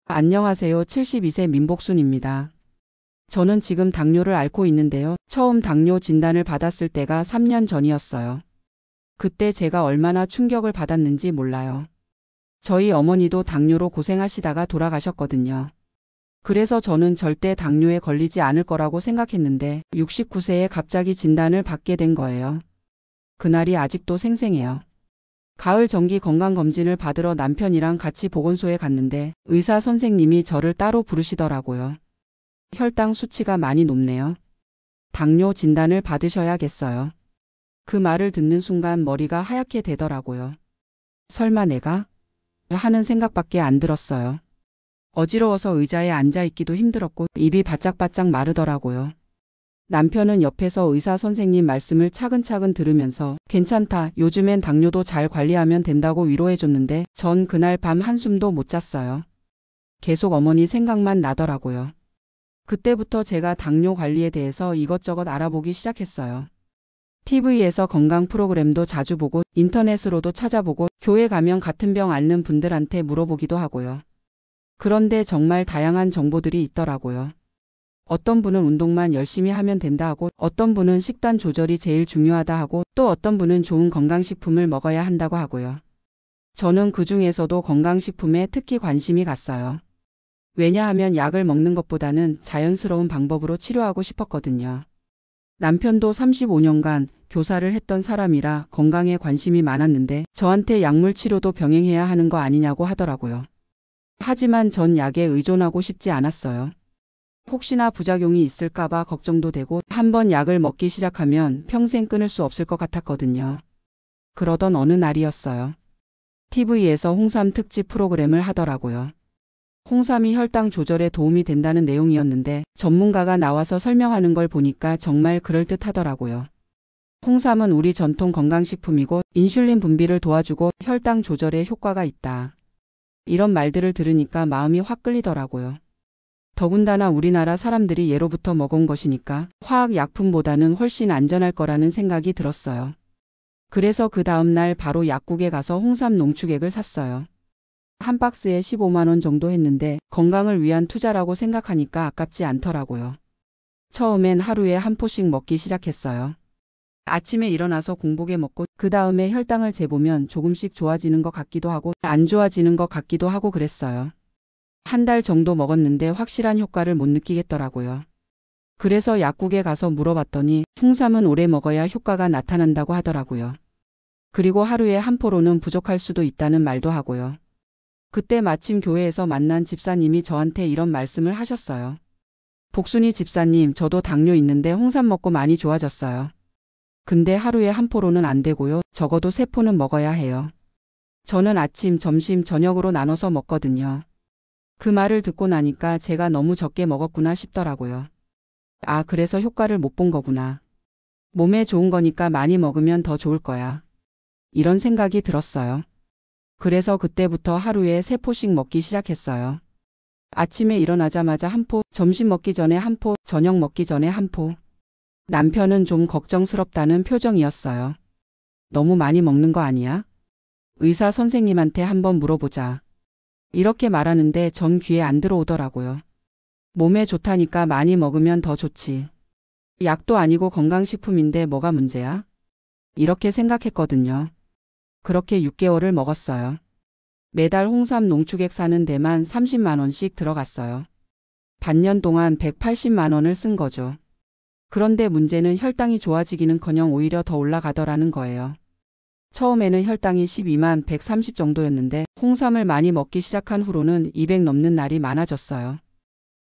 안녕하세요. 72세 민복순입니다. 저는 지금 당뇨를 앓고 있는데요. 처음 당뇨 진단을 받았을 때가 3년 전이었어요. 그때 제가 얼마나 충격을 받았는지 몰라요. 저희 어머니도 당뇨로 고생하시다가 돌아가셨거든요. 그래서 저는 절대 당뇨에 걸리지 않을 거라고 생각했는데 69세에 갑자기 진단을 받게 된 거예요. 그날이 아직도 생생해요. 가을 정기 건강검진을 받으러 남편이랑 같이 보건소에 갔는데 의사 선생님이 저를 따로 부르시더라고요. 혈당 수치가 많이 높네요. 당뇨 진단을 받으셔야겠어요. 그 말을 듣는 순간 머리가 하얗게 되더라고요. 설마 내가? 하는 생각밖에 안 들었어요. 어지러워서 의자에 앉아있기도 힘들었고 입이 바짝바짝 마르더라고요. 남편은 옆에서 의사 선생님 말씀을 차근차근 들으면서 괜찮다, 요즘엔 당뇨도 잘 관리하면 된다고 위로해줬는데 전 그날 밤 한숨도 못 잤어요. 계속 어머니 생각만 나더라고요. 그때부터 제가 당뇨 관리에 대해서 이것저것 알아보기 시작했어요. TV에서 건강 프로그램도 자주 보고 인터넷으로도 찾아보고 교회 가면 같은 병 앓는 분들한테 물어보기도 하고요. 그런데 정말 다양한 정보들이 있더라고요. 어떤 분은 운동만 열심히 하면 된다 하고, 어떤 분은 식단 조절이 제일 중요하다 하고, 또 어떤 분은 좋은 건강식품을 먹어야 한다고 하고요. 저는 그 중에서도 건강식품에 특히 관심이 갔어요. 왜냐하면 약을 먹는 것보다는 자연스러운 방법으로 치료하고 싶었거든요. 남편도 35년간 교사를 했던 사람이라 건강에 관심이 많았는데 저한테 약물 치료도 병행해야 하는 거 아니냐고 하더라고요. 하지만 전 약에 의존하고 싶지 않았어요. 혹시나 부작용이 있을까봐 걱정도 되고 한번 약을 먹기 시작하면 평생 끊을 수 없을 것 같았거든요. 그러던 어느 날이었어요. TV에서 홍삼 특집 프로그램을 하더라고요. 홍삼이 혈당 조절에 도움이 된다는 내용이었는데 전문가가 나와서 설명하는 걸 보니까 정말 그럴듯하더라고요. 홍삼은 우리 전통 건강식품이고 인슐린 분비를 도와주고 혈당 조절에 효과가 있다. 이런 말들을 들으니까 마음이 확 끌리더라고요. 더군다나 우리나라 사람들이 예로부터 먹은 것이니까 화학약품보다는 훨씬 안전할 거라는 생각이 들었어요. 그래서 그 다음날 바로 약국에 가서 홍삼 농축액을 샀어요. 한 박스에 15만 원 정도 했는데 건강을 위한 투자라고 생각하니까 아깝지 않더라고요. 처음엔 하루에 한 포씩 먹기 시작했어요. 아침에 일어나서 공복에 먹고 그 다음에 혈당을 재보면 조금씩 좋아지는 것 같기도 하고 안 좋아지는 것 같기도 하고 그랬어요. 한 달 정도 먹었는데 확실한 효과를 못 느끼겠더라고요. 그래서 약국에 가서 물어봤더니 홍삼은 오래 먹어야 효과가 나타난다고 하더라고요. 그리고 하루에 한 포로는 부족할 수도 있다는 말도 하고요. 그때 마침 교회에서 만난 집사님이 저한테 이런 말씀을 하셨어요. 복순이 집사님, 저도 당뇨 있는데 홍삼 먹고 많이 좋아졌어요. 근데 하루에 한 포로는 안 되고요. 적어도 3포는 먹어야 해요. 저는 아침, 점심, 저녁으로 나눠서 먹거든요. 그 말을 듣고 나니까 제가 너무 적게 먹었구나 싶더라고요. 아, 그래서 효과를 못 본 거구나. 몸에 좋은 거니까 많이 먹으면 더 좋을 거야. 이런 생각이 들었어요. 그래서 그때부터 하루에 3포씩 먹기 시작했어요. 아침에 일어나자마자 한 포, 점심 먹기 전에 한 포, 저녁 먹기 전에 한 포. 남편은 좀 걱정스럽다는 표정이었어요. 너무 많이 먹는 거 아니야? 의사 선생님한테 한번 물어보자. 이렇게 말하는데 전 귀에 안 들어오더라고요. 몸에 좋다니까 많이 먹으면 더 좋지. 약도 아니고 건강식품인데 뭐가 문제야? 이렇게 생각했거든요. 그렇게 6개월을 먹었어요. 매달 홍삼 농축액 사는 데만 30만 원씩 들어갔어요. 반년 동안 180만 원을 쓴 거죠. 그런데 문제는 혈당이 좋아지기는커녕 오히려 더 올라가더라는 거예요. 처음에는 혈당이 12만 130 정도였는데 홍삼을 많이 먹기 시작한 후로는 200 넘는 날이 많아졌어요.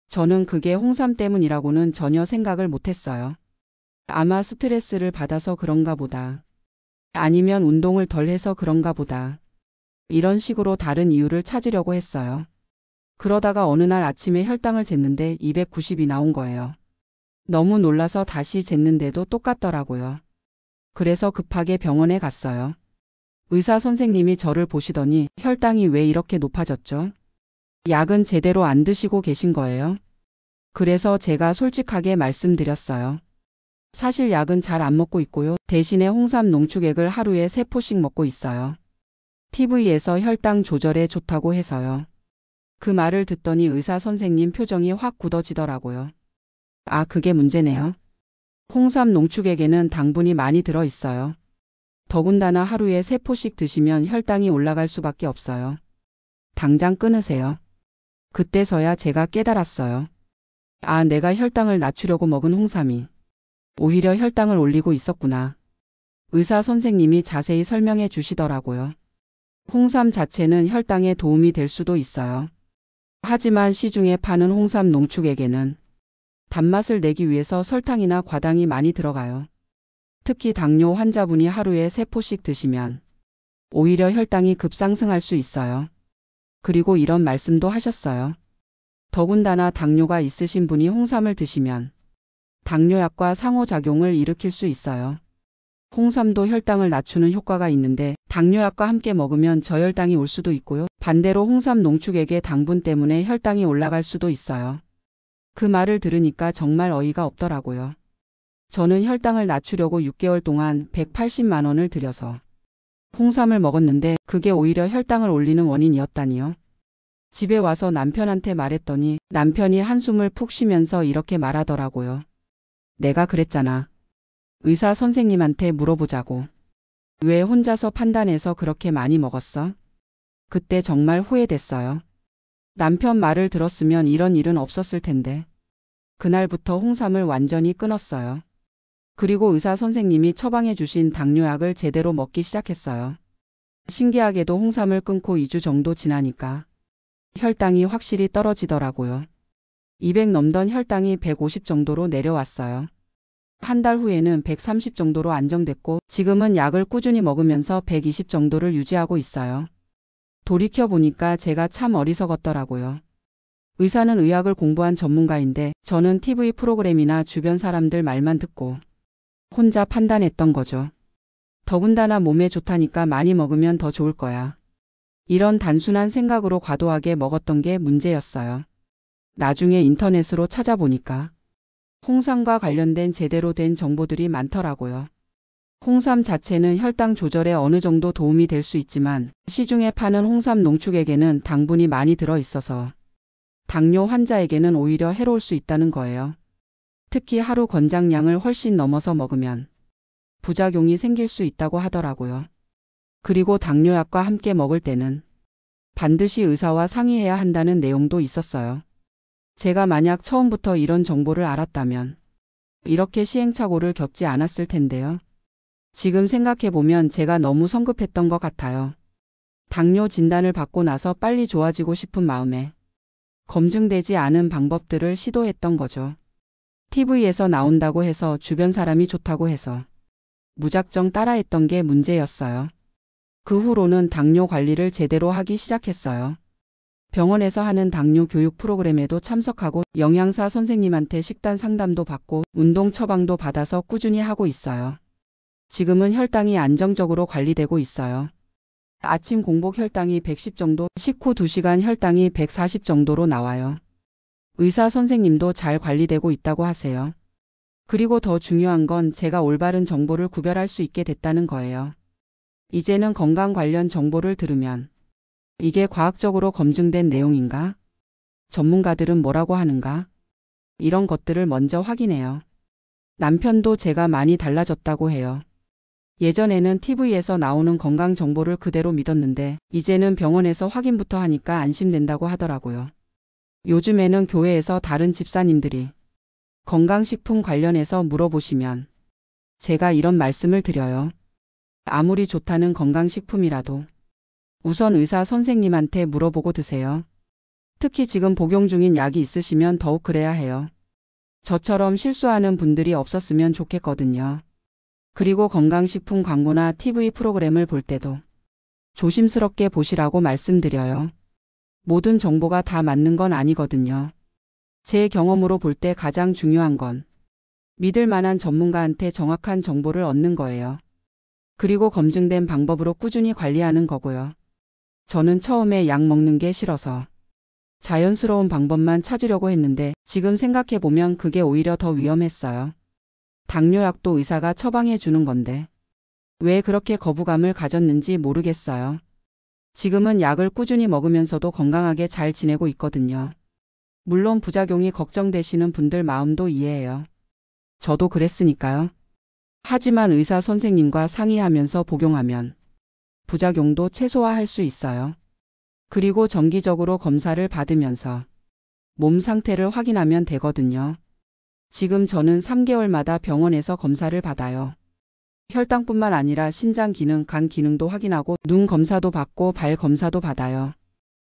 저는 그게 홍삼 때문이라고는 전혀 생각을 못했어요. 아마 스트레스를 받아서 그런가 보다. 아니면 운동을 덜 해서 그런가 보다. 이런 식으로 다른 이유를 찾으려고 했어요. 그러다가 어느 날 아침에 혈당을 쟀는데 290이 나온 거예요. 너무 놀라서 다시 쟀는데도 똑같더라고요. 그래서 급하게 병원에 갔어요. 의사 선생님이 저를 보시더니 혈당이 왜 이렇게 높아졌죠? 약은 제대로 안 드시고 계신 거예요? 그래서 제가 솔직하게 말씀드렸어요. 사실 약은 잘 안 먹고 있고요. 대신에 홍삼 농축액을 하루에 3포씩 먹고 있어요. TV에서 혈당 조절에 좋다고 해서요. 그 말을 듣더니 의사 선생님 표정이 확 굳어지더라고요. 아, 그게 문제네요. 홍삼 농축액에는 당분이 많이 들어 있어요. 더군다나 하루에 3포씩 드시면 혈당이 올라갈 수밖에 없어요. 당장 끊으세요. 그때서야 제가 깨달았어요. 아, 내가 혈당을 낮추려고 먹은 홍삼이 오히려 혈당을 올리고 있었구나. 의사 선생님이 자세히 설명해 주시더라고요. 홍삼 자체는 혈당에 도움이 될 수도 있어요. 하지만 시중에 파는 홍삼 농축액에는 단맛을 내기 위해서 설탕이나 과당이 많이 들어가요. 특히 당뇨 환자분이 하루에 3포씩 드시면 오히려 혈당이 급상승할 수 있어요. 그리고 이런 말씀도 하셨어요. 더군다나 당뇨가 있으신 분이 홍삼을 드시면 당뇨약과 상호작용을 일으킬 수 있어요. 홍삼도 혈당을 낮추는 효과가 있는데 당뇨약과 함께 먹으면 저혈당이 올 수도 있고요. 반대로 홍삼 농축액의 당분 때문에 혈당이 올라갈 수도 있어요. 그 말을 들으니까 정말 어이가 없더라고요. 저는 혈당을 낮추려고 6개월 동안 180만 원을 들여서 홍삼을 먹었는데 그게 오히려 혈당을 올리는 원인이었다니요. 집에 와서 남편한테 말했더니 남편이 한숨을 푹 쉬면서 이렇게 말하더라고요. 내가 그랬잖아. 의사 선생님한테 물어보자고. 왜 혼자서 판단해서 그렇게 많이 먹었어? 그때 정말 후회됐어요. 남편 말을 들었으면 이런 일은 없었을 텐데. 그날부터 홍삼을 완전히 끊었어요. 그리고 의사 선생님이 처방해 주신 당뇨약을 제대로 먹기 시작했어요. 신기하게도 홍삼을 끊고 2주 정도 지나니까 혈당이 확실히 떨어지더라고요. 200 넘던 혈당이 150 정도로 내려왔어요. 한 달 후에는 130 정도로 안정됐고 지금은 약을 꾸준히 먹으면서 120 정도를 유지하고 있어요. 돌이켜보니까 제가 참 어리석었더라고요. 의사는 의학을 공부한 전문가인데 저는 TV 프로그램이나 주변 사람들 말만 듣고 혼자 판단했던 거죠. 더군다나 몸에 좋다니까 많이 먹으면 더 좋을 거야. 이런 단순한 생각으로 과도하게 먹었던 게 문제였어요. 나중에 인터넷으로 찾아보니까 홍삼과 관련된 제대로 된 정보들이 많더라고요. 홍삼 자체는 혈당 조절에 어느 정도 도움이 될 수 있지만 시중에 파는 홍삼 농축액에는 당분이 많이 들어 있어서 당뇨 환자에게는 오히려 해로울 수 있다는 거예요. 특히 하루 권장량을 훨씬 넘어서 먹으면 부작용이 생길 수 있다고 하더라고요. 그리고 당뇨약과 함께 먹을 때는 반드시 의사와 상의해야 한다는 내용도 있었어요. 제가 만약 처음부터 이런 정보를 알았다면 이렇게 시행착오를 겪지 않았을 텐데요. 지금 생각해보면 제가 너무 성급했던 것 같아요. 당뇨 진단을 받고 나서 빨리 좋아지고 싶은 마음에 검증되지 않은 방법들을 시도했던 거죠. TV에서 나온다고 해서 주변 사람이 좋다고 해서 무작정 따라했던 게 문제였어요. 그 후로는 당뇨 관리를 제대로 하기 시작했어요. 병원에서 하는 당뇨 교육 프로그램에도 참석하고 영양사 선생님한테 식단 상담도 받고 운동 처방도 받아서 꾸준히 하고 있어요. 지금은 혈당이 안정적으로 관리되고 있어요. 아침 공복 혈당이 110 정도, 식후 2시간 혈당이 140 정도로 나와요. 의사 선생님도 잘 관리되고 있다고 하세요. 그리고 더 중요한 건 제가 올바른 정보를 구별할 수 있게 됐다는 거예요. 이제는 건강 관련 정보를 들으면 이게 과학적으로 검증된 내용인가? 전문가들은 뭐라고 하는가? 이런 것들을 먼저 확인해요. 남편도 제가 많이 달라졌다고 해요. 예전에는 TV에서 나오는 건강 정보를 그대로 믿었는데 이제는 병원에서 확인부터 하니까 안심된다고 하더라고요. 요즘에는 교회에서 다른 집사님들이 건강식품 관련해서 물어보시면 제가 이런 말씀을 드려요. 아무리 좋다는 건강식품이라도 우선 의사 선생님한테 물어보고 드세요. 특히 지금 복용 중인 약이 있으시면 더욱 그래야 해요. 저처럼 실수하는 분들이 없었으면 좋겠거든요. 그리고 건강식품 광고나 TV 프로그램을 볼 때도 조심스럽게 보시라고 말씀드려요. 모든 정보가 다 맞는 건 아니거든요. 제 경험으로 볼 때 가장 중요한 건 믿을 만한 전문가한테 정확한 정보를 얻는 거예요. 그리고 검증된 방법으로 꾸준히 관리하는 거고요. 저는 처음에 약 먹는 게 싫어서 자연스러운 방법만 찾으려고 했는데 지금 생각해보면 그게 오히려 더 위험했어요. 당뇨약도 의사가 처방해 주는 건데 왜 그렇게 거부감을 가졌는지 모르겠어요. 지금은 약을 꾸준히 먹으면서도 건강하게 잘 지내고 있거든요. 물론 부작용이 걱정되시는 분들 마음도 이해해요. 저도 그랬으니까요. 하지만 의사 선생님과 상의하면서 복용하면 부작용도 최소화할 수 있어요. 그리고 정기적으로 검사를 받으면서 몸 상태를 확인하면 되거든요. 지금 저는 3개월마다 병원에서 검사를 받아요. 혈당뿐만 아니라 신장 기능, 간 기능도 확인하고 눈 검사도 받고 발 검사도 받아요.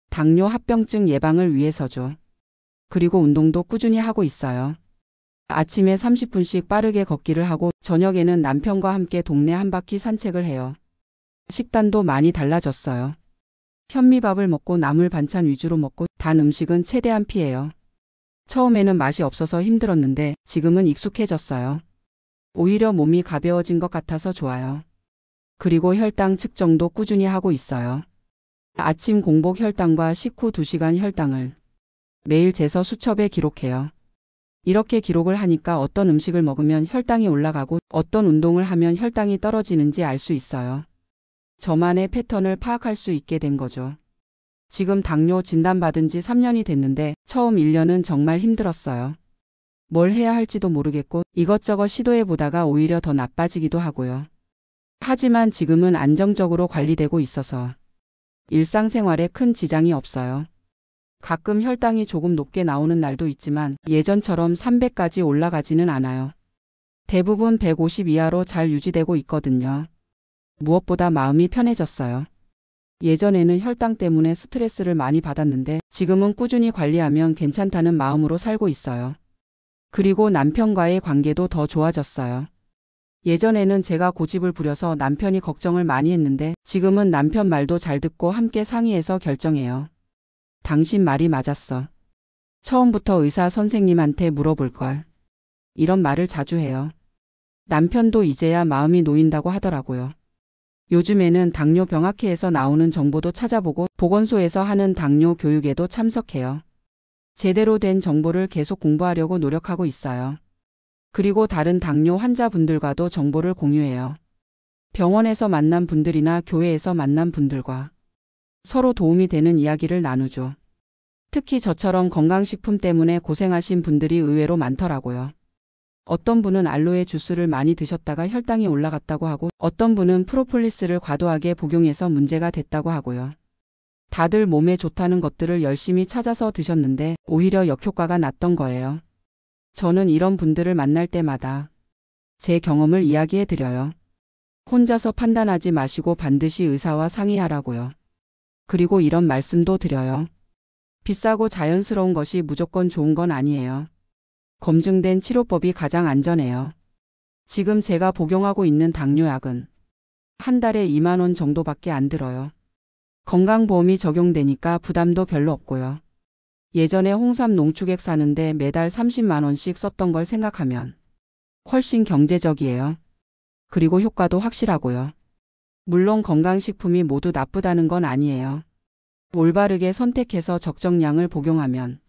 당뇨 합병증 예방을 위해서죠. 그리고 운동도 꾸준히 하고 있어요. 아침에 30분씩 빠르게 걷기를 하고 저녁에는 남편과 함께 동네 한 바퀴 산책을 해요. 식단도 많이 달라졌어요. 현미밥을 먹고 나물 반찬 위주로 먹고 단 음식은 최대한 피해요. 처음에는 맛이 없어서 힘들었는데 지금은 익숙해졌어요. 오히려 몸이 가벼워진 것 같아서 좋아요. 그리고 혈당 측정도 꾸준히 하고 있어요. 아침 공복 혈당과 식후 2시간 혈당을 매일 재서 수첩에 기록해요. 이렇게 기록을 하니까 어떤 음식을 먹으면 혈당이 올라가고 어떤 운동을 하면 혈당이 떨어지는지 알 수 있어요. 저만의 패턴을 파악할 수 있게 된 거죠. 지금 당뇨 진단받은 지 3년이 됐는데 처음 1년은 정말 힘들었어요. 뭘 해야 할지도 모르겠고 이것저것 시도해 보다가 오히려 더 나빠지기도 하고요. 하지만 지금은 안정적으로 관리되고 있어서 일상생활에 큰 지장이 없어요. 가끔 혈당이 조금 높게 나오는 날도 있지만 예전처럼 300까지 올라가지는 않아요. 대부분 150 이하로 잘 유지되고 있거든요. 무엇보다 마음이 편해졌어요. 예전에는 혈당 때문에 스트레스를 많이 받았는데 지금은 꾸준히 관리하면 괜찮다는 마음으로 살고 있어요. 그리고 남편과의 관계도 더 좋아졌어요. 예전에는 제가 고집을 부려서 남편이 걱정을 많이 했는데 지금은 남편 말도 잘 듣고 함께 상의해서 결정해요. 당신 말이 맞았어. 처음부터 의사 선생님한테 물어볼 걸. 이런 말을 자주 해요. 남편도 이제야 마음이 놓인다고 하더라고요. 요즘에는 당뇨병학회에서 나오는 정보도 찾아보고 보건소에서 하는 당뇨 교육에도 참석해요. 제대로 된 정보를 계속 공부하려고 노력하고 있어요. 그리고 다른 당뇨 환자분들과도 정보를 공유해요. 병원에서 만난 분들이나 교회에서 만난 분들과 서로 도움이 되는 이야기를 나누죠. 특히 저처럼 건강식품 때문에 고생하신 분들이 의외로 많더라고요. 어떤 분은 알로에 주스를 많이 드셨다가 혈당이 올라갔다고 하고 어떤 분은 프로폴리스를 과도하게 복용해서 문제가 됐다고 하고요. 다들 몸에 좋다는 것들을 열심히 찾아서 드셨는데 오히려 역효과가 났던 거예요. 저는 이런 분들을 만날 때마다 제 경험을 이야기해 드려요. 혼자서 판단하지 마시고 반드시 의사와 상의하라고요. 그리고 이런 말씀도 드려요. 비싸고 자연스러운 것이 무조건 좋은 건 아니에요. 검증된 치료법이 가장 안전해요. 지금 제가 복용하고 있는 당뇨약은 한 달에 2만 원 정도밖에 안 들어요. 건강보험이 적용되니까 부담도 별로 없고요. 예전에 홍삼 농축액 사는데 매달 30만 원씩 썼던 걸 생각하면 훨씬 경제적이에요. 그리고 효과도 확실하고요. 물론 건강식품이 모두 나쁘다는 건 아니에요. 올바르게 선택해서 적정량을 복용하면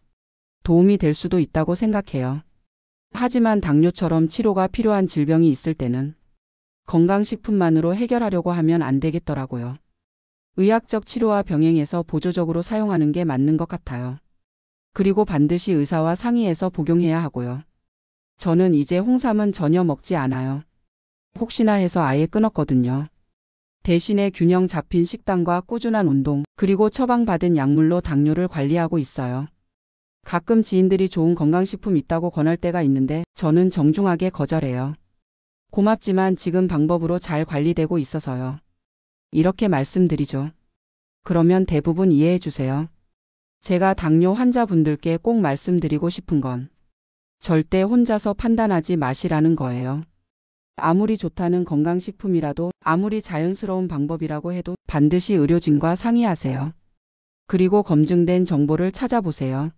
도움이 될 수도 있다고 생각해요. 하지만 당뇨처럼 치료가 필요한 질병이 있을 때는 건강식품만으로 해결하려고 하면 안 되겠더라고요. 의학적 치료와 병행해서 보조적으로 사용하는 게 맞는 것 같아요. 그리고 반드시 의사와 상의해서 복용해야 하고요. 저는 이제 홍삼은 전혀 먹지 않아요. 혹시나 해서 아예 끊었거든요. 대신에 균형 잡힌 식단과 꾸준한 운동, 그리고 처방받은 약물로 당뇨를 관리하고 있어요. 가끔 지인들이 좋은 건강식품 있다고 권할 때가 있는데 저는 정중하게 거절해요. 고맙지만 지금 방법으로 잘 관리되고 있어서요. 이렇게 말씀드리죠. 그러면 대부분 이해해 주세요. 제가 당뇨 환자분들께 꼭 말씀드리고 싶은 건 절대 혼자서 판단하지 마시라는 거예요. 아무리 좋다는 건강식품이라도 아무리 자연스러운 방법이라고 해도 반드시 의료진과 상의하세요. 그리고 검증된 정보를 찾아보세요.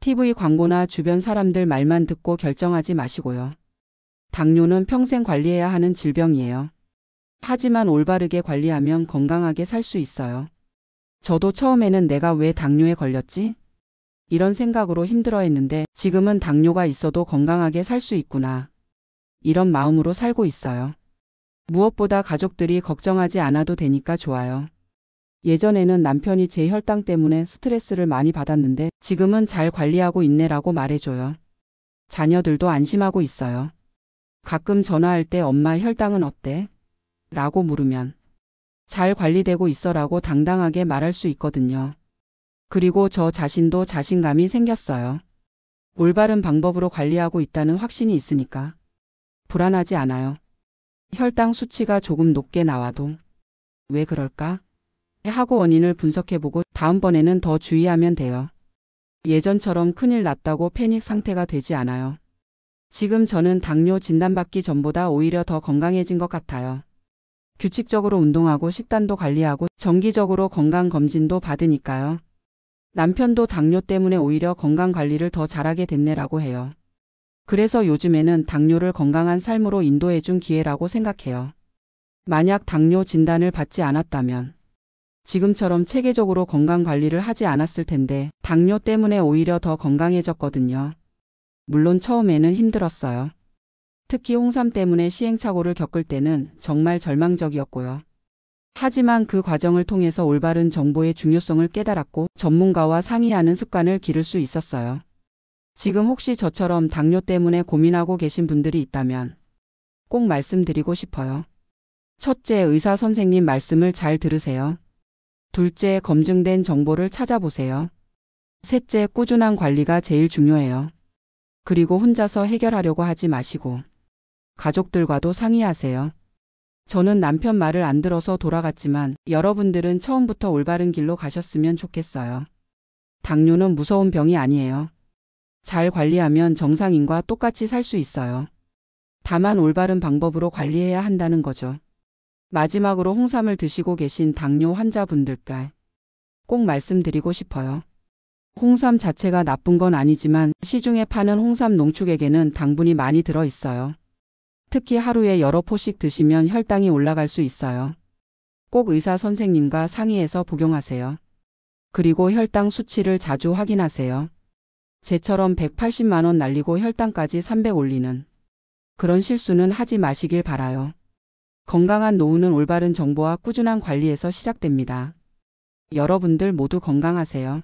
TV 광고나 주변 사람들 말만 듣고 결정하지 마시고요. 당뇨는 평생 관리해야 하는 질병이에요. 하지만 올바르게 관리하면 건강하게 살 수 있어요. 저도 처음에는 내가 왜 당뇨에 걸렸지? 이런 생각으로 힘들어했는데 지금은 당뇨가 있어도 건강하게 살 수 있구나. 이런 마음으로 살고 있어요. 무엇보다 가족들이 걱정하지 않아도 되니까 좋아요. 예전에는 남편이 제 혈당 때문에 스트레스를 많이 받았는데 지금은 잘 관리하고 있네라고 말해줘요. 자녀들도 안심하고 있어요. 가끔 전화할 때 엄마 혈당은 어때? 라고 물으면 잘 관리되고 있어라고 당당하게 말할 수 있거든요. 그리고 저 자신도 자신감이 생겼어요. 올바른 방법으로 관리하고 있다는 확신이 있으니까 불안하지 않아요. 혈당 수치가 조금 높게 나와도 왜 그럴까? 하고 원인을 분석해보고 다음번에는 더 주의하면 돼요. 예전처럼 큰일 났다고 패닉 상태가 되지 않아요. 지금 저는 당뇨 진단받기 전보다 오히려 더 건강해진 것 같아요. 규칙적으로 운동하고 식단도 관리하고 정기적으로 건강검진도 받으니까요. 남편도 당뇨 때문에 오히려 건강관리를 더 잘하게 됐네라고 해요. 그래서 요즘에는 당뇨를 건강한 삶으로 인도해준 기회라고 생각해요. 만약 당뇨 진단을 받지 않았다면 지금처럼 체계적으로 건강관리를 하지 않았을 텐데 당뇨 때문에 오히려 더 건강해졌거든요. 물론 처음에는 힘들었어요. 특히 홍삼 때문에 시행착오를 겪을 때는 정말 절망적이었고요. 하지만 그 과정을 통해서 올바른 정보의 중요성을 깨달았고 전문가와 상의하는 습관을 기를 수 있었어요. 지금 혹시 저처럼 당뇨 때문에 고민하고 계신 분들이 있다면 꼭 말씀드리고 싶어요. 첫째, 의사 선생님 말씀을 잘 들으세요. 둘째, 검증된 정보를 찾아보세요. 셋째, 꾸준한 관리가 제일 중요해요. 그리고 혼자서 해결하려고 하지 마시고 가족들과도 상의하세요. 저는 남편 말을 안 들어서 돌아갔지만 여러분들은 처음부터 올바른 길로 가셨으면 좋겠어요. 당뇨는 무서운 병이 아니에요. 잘 관리하면 정상인과 똑같이 살 수 있어요. 다만 올바른 방법으로 관리해야 한다는 거죠. 마지막으로 홍삼을 드시고 계신 당뇨 환자분들께 꼭 말씀드리고 싶어요. 홍삼 자체가 나쁜 건 아니지만 시중에 파는 홍삼 농축액에는 당분이 많이 들어 있어요. 특히 하루에 여러 포씩 드시면 혈당이 올라갈 수 있어요. 꼭 의사 선생님과 상의해서 복용하세요. 그리고 혈당 수치를 자주 확인하세요. 쟤처럼 180만 원 날리고 혈당까지 300 올리는 그런 실수는 하지 마시길 바라요. 건강한 노후는 올바른 정보와 꾸준한 관리에서 시작됩니다. 여러분들 모두 건강하세요.